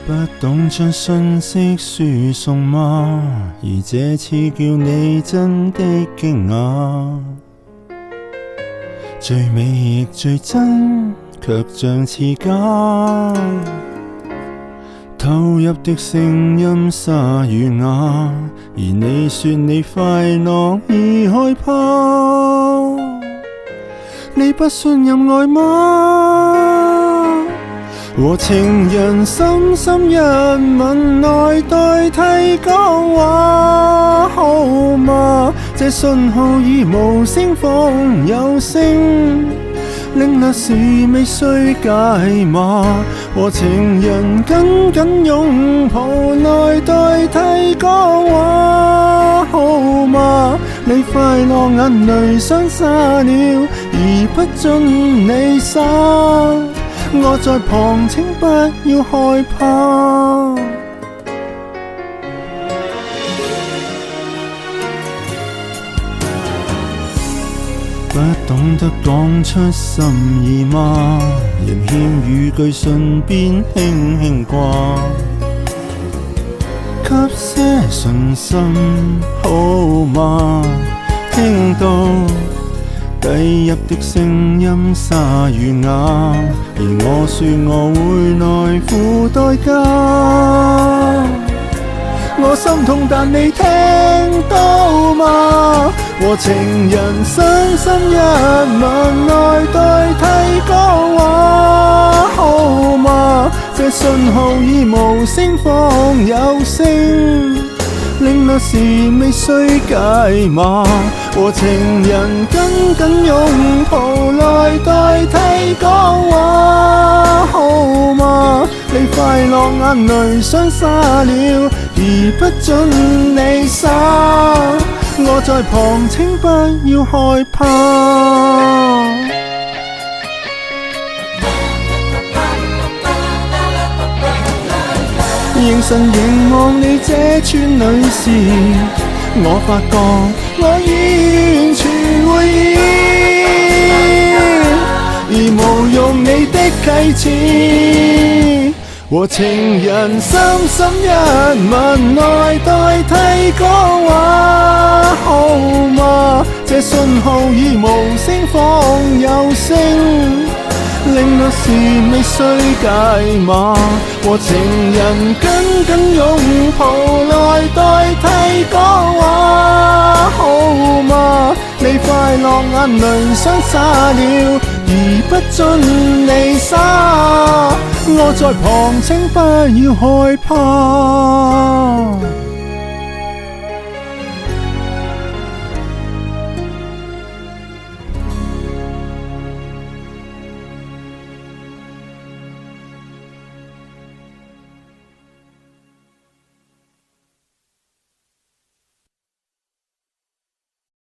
不懂將信息輸送嗎？而這次叫你真的驚訝，最美亦最真，卻像似假。投入的聲音沙與啞，而你說你快樂已害怕，你不信任愛嗎？和情人深深一吻來代替講話，好嗎？這信號已無聲放有聲，令那事未需解碼。和情人緊緊擁抱來代替講話，好嗎？你快樂眼淚雙灑了，而不准你灑。我在旁請不要害怕，不懂得講出心意嗎？仍欠語句順便輕輕掛，給些信心好嗎？聽到低入的聲音沙與啞，而我說我會來付代價。我心痛但你聽到嗎？和情人深深一吻來代替講話，好嗎？這信號已無聲放有聲，令那事未需解碼。和情人緊緊擁抱來代替講話，好嗎？你快樂眼淚雙灑了，而不准你灑。我在旁請不要害怕，凝神凝望你這串女士，我發覺我已完全會厭，而無用你的啟齒。和情人深深一吻來代替講話，好嗎？這信號已無聲放有聲，令那事未需解碼。和情人緊緊擁抱來代替講話，好嗎？你快樂眼淚雙灑了，而不准你灑。我在旁請不要害怕。